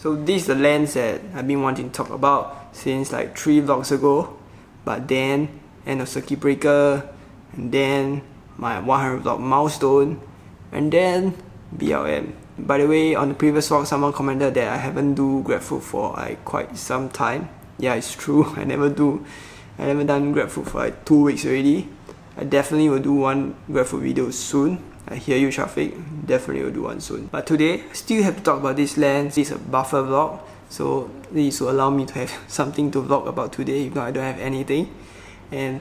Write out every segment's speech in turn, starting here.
So this is the lens that I've been wanting to talk about since like 3 vlogs ago. But then, end of circuit breaker, and then my 100 vlog milestone, and then BLM. By the way, on the previous vlog, someone commented that I haven't do GrabFood for like quite some time. Yeah, it's true. I never done GrabFood for like 2 weeks already. I definitely will do one GrabFood video soon. I hear you, Shafiq. Definitely will do one soon. But today, I still have to talk about this lens. It's a buffer vlog, so this will allow me to have something to vlog about today. If not, I don't have anything. And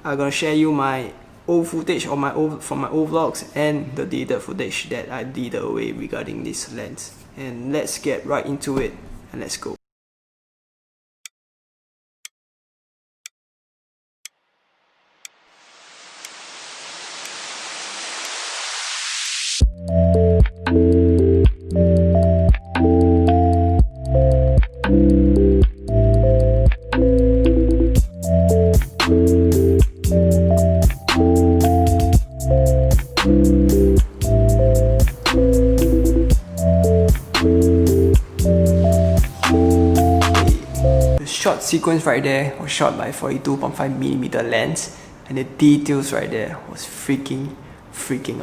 I'm gonna share you my old footage from my old vlogs and the deleted footage that I deleted away regarding this lens. And let's get right into it, and let's go. Shot sequence right there was shot by 42.5mm lens, and the details right there was freaking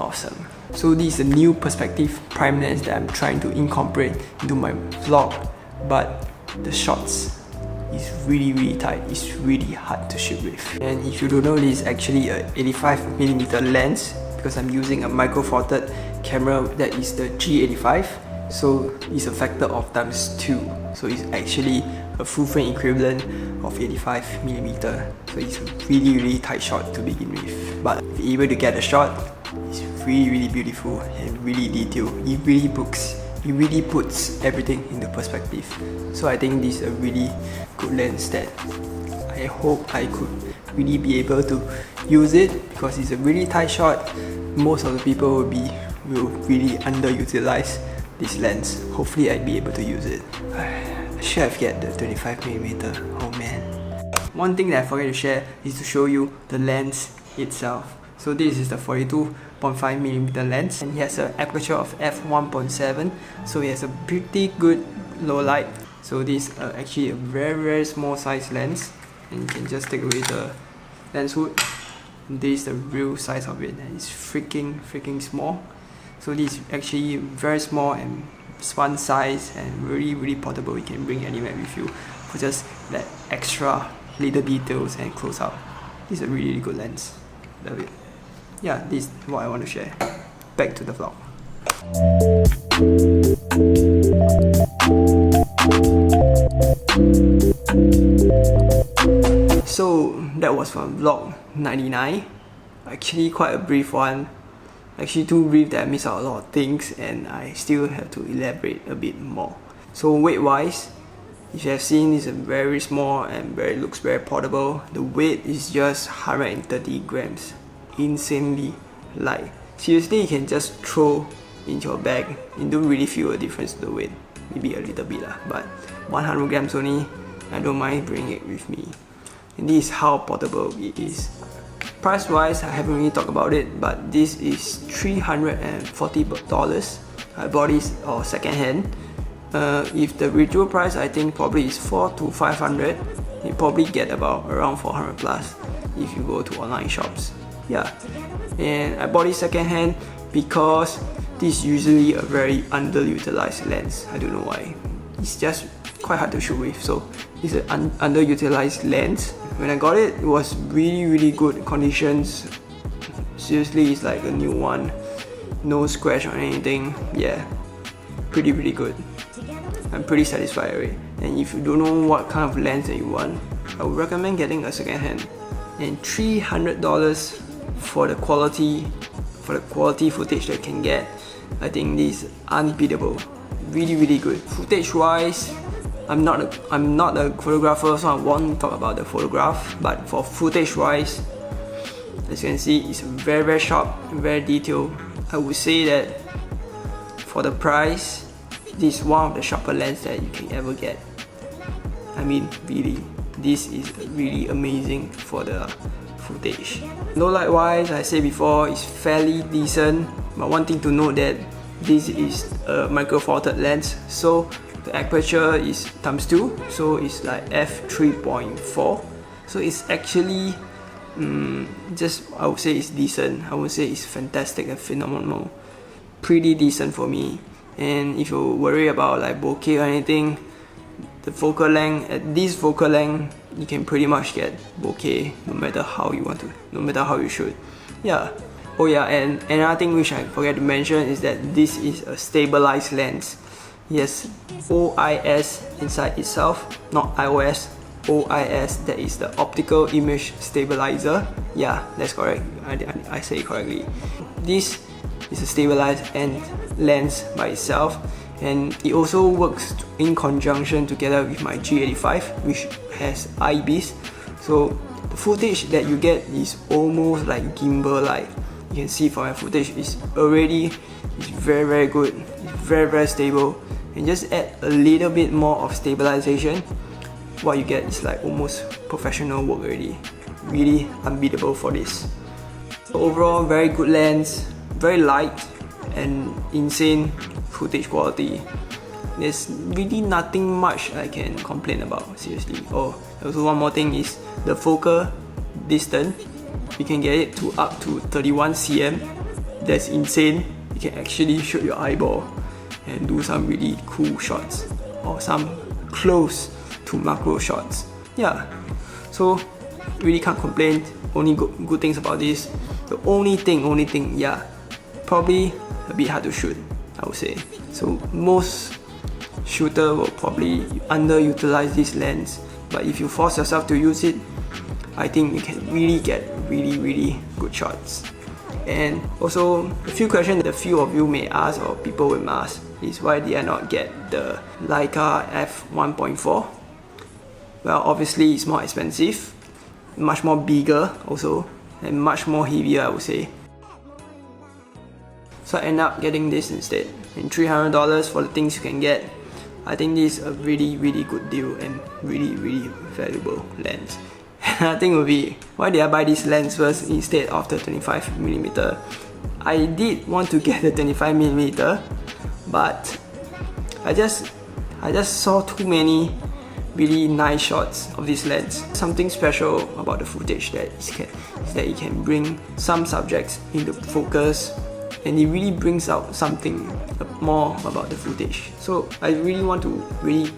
awesome. So this is a new perspective prime lens that I'm trying to incorporate into my vlog, but the shots is really tight. It's really hard to shoot with. And if you don't know, this is actually a 85mm lens because I'm using a micro four third camera that is the G85. So it's a factor of ×2. So it's actually a full frame equivalent of 85mm. So it's a really tight shot to begin with. But if you're able to get a shot, it's really beautiful and really detailed. It really puts everything into perspective. So I think this is a really good lens that I hope I could really be able to use it, because it's a really tight shot. Most of the people will really underutilize this lens. Hopefully I'd be able to use it. I should have get the 25mm. Oh man. One thing that I forgot to share is to show you the lens itself. So this is the 42.5mm lens, and it has an aperture of f1.7, so it has a pretty good low light. So this is actually a very small size lens, and you can just take away the lens hood. And this is the real size of it, and it's freaking small. So this is actually very small and fun size and really portable. You can bring anywhere with you for just that extra little details and close up. This is a really good lens. Love it. Yeah, this is what I want to share. Back to the vlog. So that was from vlog 99. Actually quite a brief one. Actually too brief that I missed out a lot of things, and I still have to elaborate a bit more. So weight wise, if you have seen, it's a very small and looks very portable. The weight is just 130 grams. Insanely light. Seriously, you can just throw into your bag. You don't really feel a difference to the weight. Maybe a little bit but 100 grams only. I don't mind bringing it with me. And this is how portable it is. Price wise, I haven't really talked about it, but this is $340. I bought this second hand. If the retail price, I think probably is $400 to $500. You probably get about around 400 plus if you go to online shops. Yeah, and I bought it second hand because this is usually a very underutilized lens. I don't know why. It's just quite hard to shoot with, so it's an underutilized lens. When I got it, it was really good conditions. Seriously, it's like a new one. No scratch or anything. Yeah, pretty good. I'm pretty satisfied with it. And if you don't know what kind of lens that you want, I would recommend getting a second hand. And $300 for the quality footage that you can get, I think this is unbeatable. Really good. Footage wise, I'm not a photographer, so I won't talk about the photograph, but for footage wise, as you can see, it's very sharp, very detailed. I would say that for the price, this is one of the sharper lenses that you can ever get. I mean, really, this is really amazing for the footage. Low light wise, I said before, it's fairly decent, but one thing to note that this is a micro four third lens, so The aperture is ×2, so it's like f3.4. So it's actually I would say it's decent. I would say it's fantastic and phenomenal. Pretty decent for me. And if you worry about like bokeh or anything, the focal length, at this focal length, you can pretty much get bokeh no matter how you want to, no matter how you shoot. Yeah. Oh yeah, and another thing which I forget to mention is that this is a stabilized lens. Yes, OIS inside itself, not iOS, OIS, that is the optical image stabilizer. Yeah, that's correct. I say it correctly. This is a stabilized lens by itself, and it also works in conjunction together with my G85, which has IBIS. So the footage that you get is almost like gimbal-like. You can see from my footage it's very good. It's very stable, and just add a little bit more of stabilization, what you get is like almost professional work already. Really unbeatable for this. So overall, very good lens, very light, and insane footage quality. There's really nothing much I can complain about, seriously. Oh, also one more thing is the focal distance. You can get it to up to 31 cm. That's insane. You can actually shoot your eyeball and do some really cool shots, or some close to macro shots. Yeah, so really can't complain. Only good things about this. The only thing, yeah, probably a bit hard to shoot, I would say. So most shooter will probably underutilize this lens, but if you force yourself to use it, I think you can really get really good shots. And also, a few questions that a few of you may ask, or people will ask, is why did I not get the Leica f1.4? Well, obviously it's more expensive, much more bigger also, and much more heavier, I would say. So I end up getting this instead. And $300 for the things you can get, I think this is a really good deal and really valuable lens. Another thing would be, why did I buy this lens first instead of the 25mm? I did want to get the 25mm, but I just saw too many really nice shots of this lens. Something special about the footage that is that it can bring some subjects into focus, and it really brings out something more about the footage. So I really want to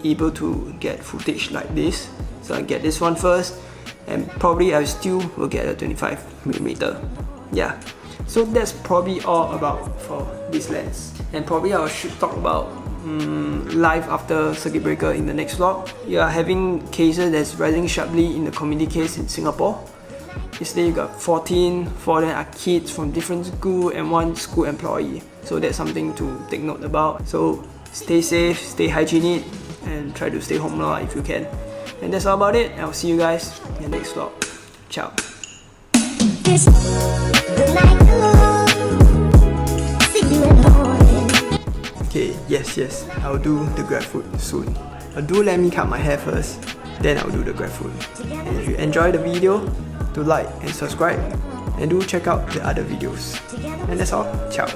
able to get footage like this. So I get this one first, and probably I still will get a 25mm. Yeah. So that's probably all about for this lens, and probably I should talk about life after circuit breaker in the next vlog. We are having cases that's rising sharply in the community case in Singapore. Yesterday you got 4 of them are kids from different school and 1 school employee. So that's something to take note about. So stay safe, stay hygienic, and try to stay home now if you can. And that's all about it. I'll see you guys in the next vlog. Ciao. Okay, yes, I'll do the grab food soon. But do let me cut my hair first, then I'll do the grab food. And if you enjoy the video, do like and subscribe, and do check out the other videos. And that's all. Ciao.